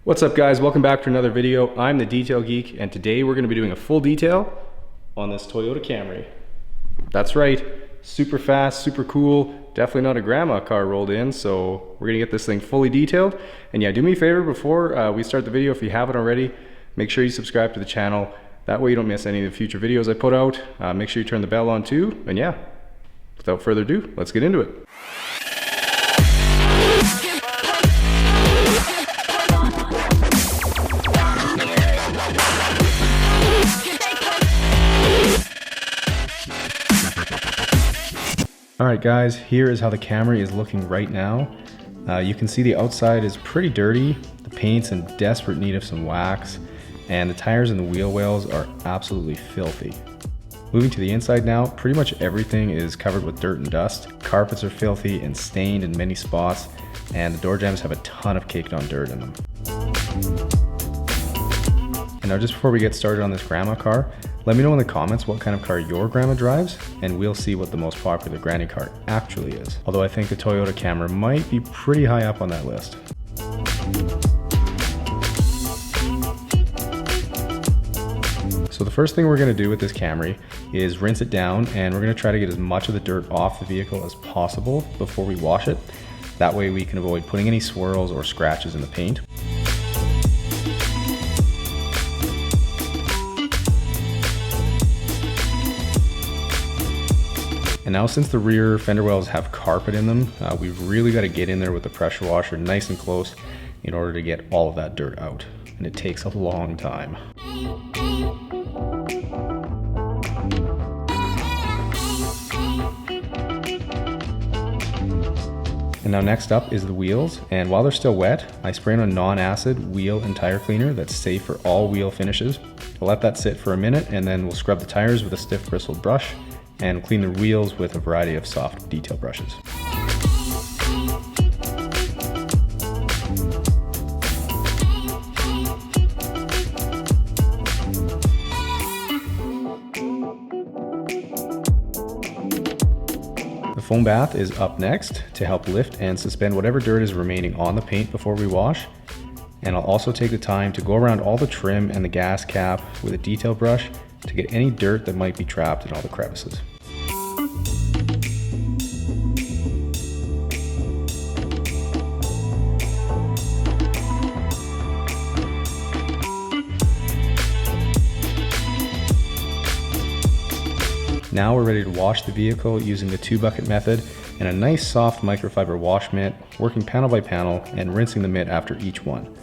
What's up guys, welcome back to another video. I'm the Detail Geek and today we're going to be doing a full detail on this Toyota Camry. That's right, super fast, super cool, definitely not a grandma car rolled in, so we're going to get this thing fully detailed. And yeah, do me a favor before we start the video, if you haven't already, make sure you subscribe to the channel. That way you don't miss any of the future videos I put out. Make sure you turn the bell on too, and yeah, without further ado, let's get into it. Alright guys, here is how the Camry is looking right now. You can see the outside is pretty dirty, the paint's in desperate need of some wax, and the tires and the wheel wells are absolutely filthy. Moving to the inside now, pretty much everything is covered with dirt and dust. Carpets are filthy and stained in many spots, and the door jambs have a ton of caked on dirt in them. And now just before we get started on this grandma car, let me know in the comments what kind of car your grandma drives, and we'll see what the most popular granny car actually is. Although I think the Toyota Camry might be pretty high up on that list. So the first thing we're going to do with this Camry is rinse it down, and we're going to try to get as much of the dirt off the vehicle as possible before we wash it. That way we can avoid putting any swirls or scratches in the paint. And now since the rear fender wells have carpet in them, we've really got to get in there with the pressure washer nice and close in order to get all of that dirt out. And it takes a long time. And now next up is the wheels, and while they're still wet, I spray on a non-acid wheel and tire cleaner that's safe for all wheel finishes. I'll let that sit for a minute, and then we'll scrub the tires with a stiff bristled brush and clean the wheels with a variety of soft detail brushes. The foam bath is up next to help lift and suspend whatever dirt is remaining on the paint before we wash. And I'll also take the time to go around all the trim and the gas cap with a detail brush to get any dirt that might be trapped in all the crevices. Now we're ready to wash the vehicle using the 2-bucket method and a nice soft microfiber wash mitt, working panel by panel and rinsing the mitt after each one.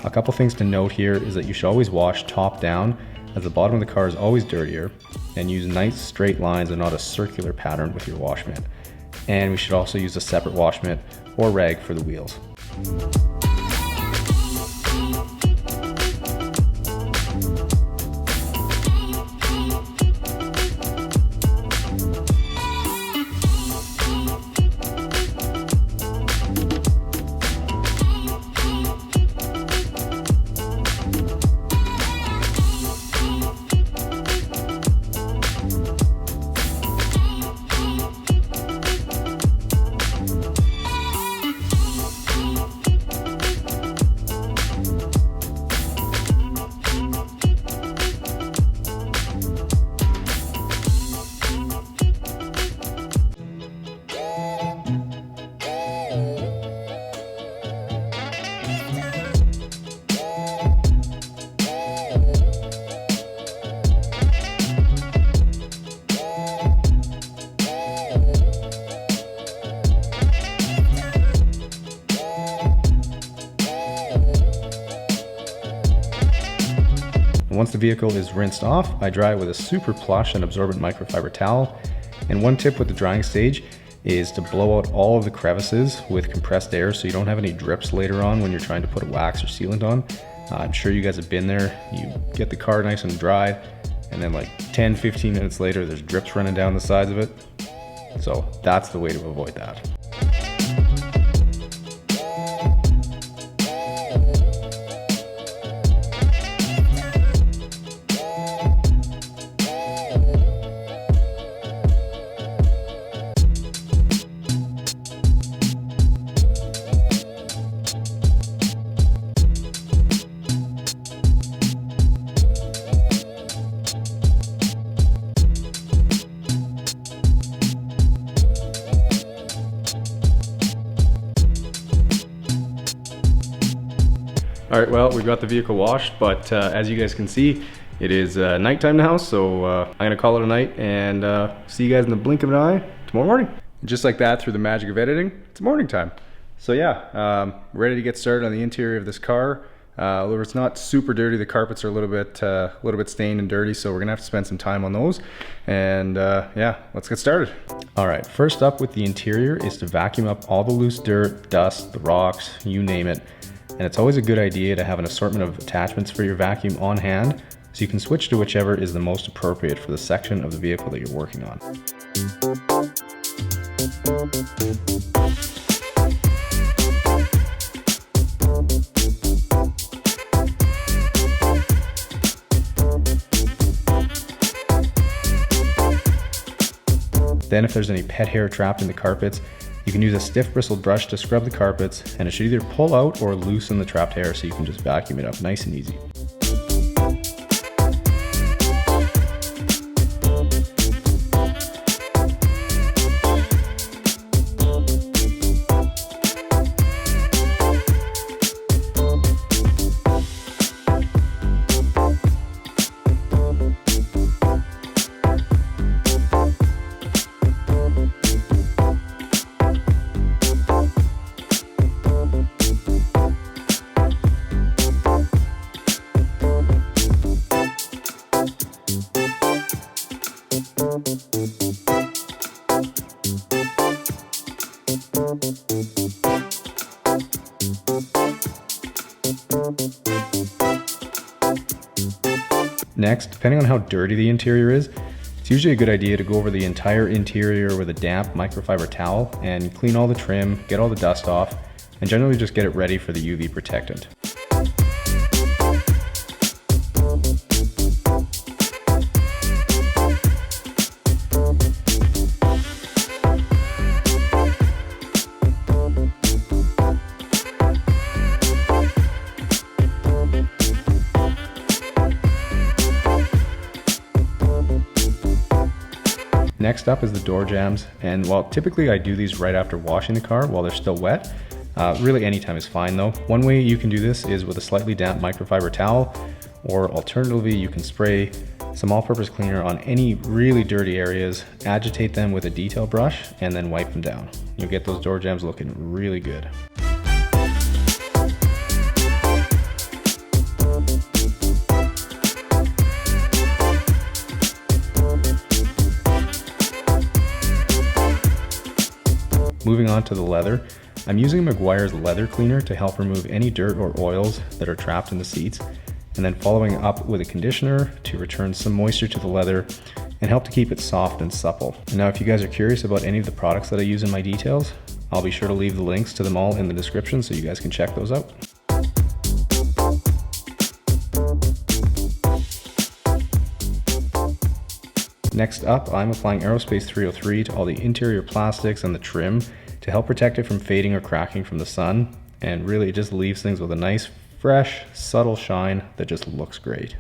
A couple things to note here is that you should always wash top down, as the bottom of the car is always dirtier, and use nice straight lines and not a circular pattern with your wash mitt. And we should also use a separate wash mitt or rag for the wheels. Once the vehicle is rinsed off, I dry it with a super plush and absorbent microfiber towel. And one tip with the drying stage is to blow out all of the crevices with compressed air so you don't have any drips later on when you're trying to put a wax or sealant on. I'm sure you guys have been there. You get the car nice and dry, and then like 10-15 minutes later there's drips running down the sides of it. So that's the way to avoid that. All right, well, we've got the vehicle washed, but as you guys can see, it is nighttime now, so I'm gonna call it a night and see you guys in the blink of an eye tomorrow morning. And just like that, through the magic of editing, it's morning time. So yeah, ready to get started on the interior of this car. Although it's not super dirty, the carpets are a little bit stained and dirty, so we're gonna have to spend some time on those. And yeah, let's get started. All right, first up with the interior is to vacuum up all the loose dirt, dust, the rocks, you name it. And it's always a good idea to have an assortment of attachments for your vacuum on hand, so you can switch to whichever is the most appropriate for the section of the vehicle that you're working on. Then if there's any pet hair trapped in the carpets, you can use a stiff bristled brush to scrub the carpets, and it should either pull out or loosen the trapped hair so you can just vacuum it up nice and easy. Next, depending on how dirty the interior is, it's usually a good idea to go over the entire interior with a damp microfiber towel and clean all the trim, get all the dust off, and generally just get it ready for the UV protectant. Next up is the door jambs, and while typically I do these right after washing the car while they're still wet, really anytime is fine though. One way you can do this is with a slightly damp microfiber towel, or alternatively you can spray some all-purpose cleaner on any really dirty areas, agitate them with a detail brush, and then wipe them down. You'll get those door jambs looking really good. Moving on to the leather, I'm using Meguiar's leather cleaner to help remove any dirt or oils that are trapped in the seats, and then following up with a conditioner to return some moisture to the leather and help to keep it soft and supple. And now if you guys are curious about any of the products that I use in my details, I'll be sure to leave the links to them all in the description so you guys can check those out. Next up, I'm applying Aerospace 303 to all the interior plastics and the trim to help protect it from fading or cracking from the sun, and really it just leaves things with a nice, fresh, subtle shine that just looks great.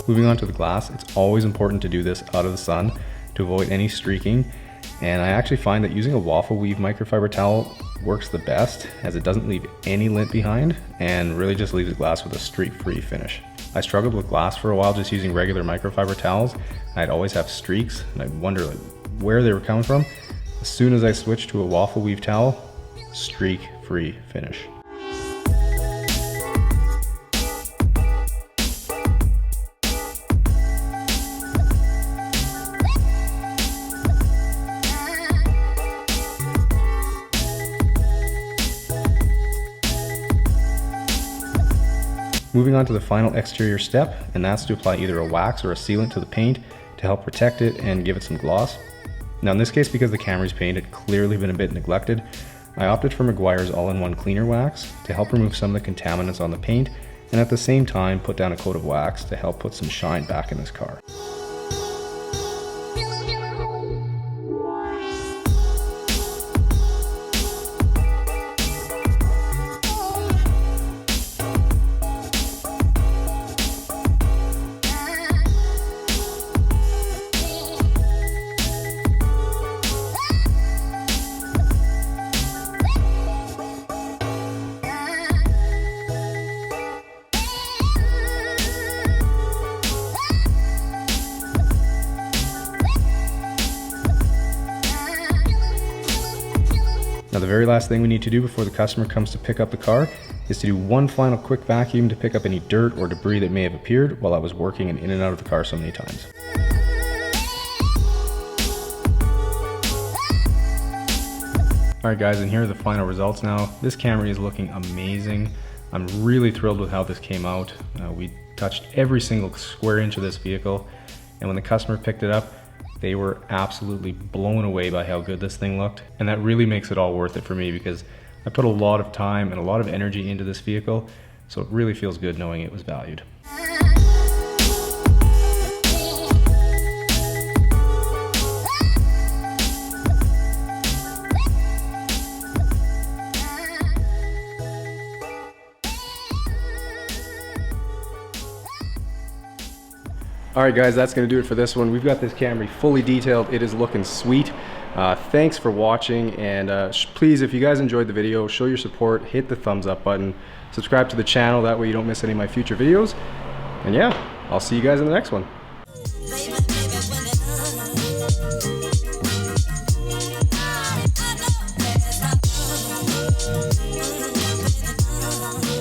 Moving on to the glass, it's always important to do this out of the sun to avoid any streaking, and I actually find that using a waffle weave microfiber towel works the best, as it doesn't leave any lint behind and really just leaves the glass with a streak-free finish. I struggled with glass for a while just using regular microfiber towels. I'd always have streaks and I'd wonder where they were coming from. As soon as I switched to a waffle weave towel, streak-free finish. Moving on to the final exterior step, and that's to apply either a wax or a sealant to the paint to help protect it and give it some gloss. Now in this case, because the Camry's paint had clearly been a bit neglected, I opted for Meguiar's all-in-one cleaner wax to help remove some of the contaminants on the paint, and at the same time put down a coat of wax to help put some shine back in this car. very last thing we need to do before the customer comes to pick up the car is to do one final quick vacuum to pick up any dirt or debris that may have appeared while I was working and in and out of the car so many times. Alright guys, and here are the final results now. This Camry is looking amazing. I'm really thrilled with how this came out. We touched every single square inch of this vehicle, and when the customer picked it up, they were absolutely blown away by how good this thing looked. And that really makes it all worth it for me because I put a lot of time and a lot of energy into this vehicle, so it really feels good knowing it was valued. Alright guys, that's going to do it for this one. We've got this Camry fully detailed. It is looking sweet. Thanks for watching, and please, if you guys enjoyed the video, show your support, hit the thumbs up button, subscribe to the channel, that way you don't miss any of my future videos. And yeah, I'll see you guys in the next one.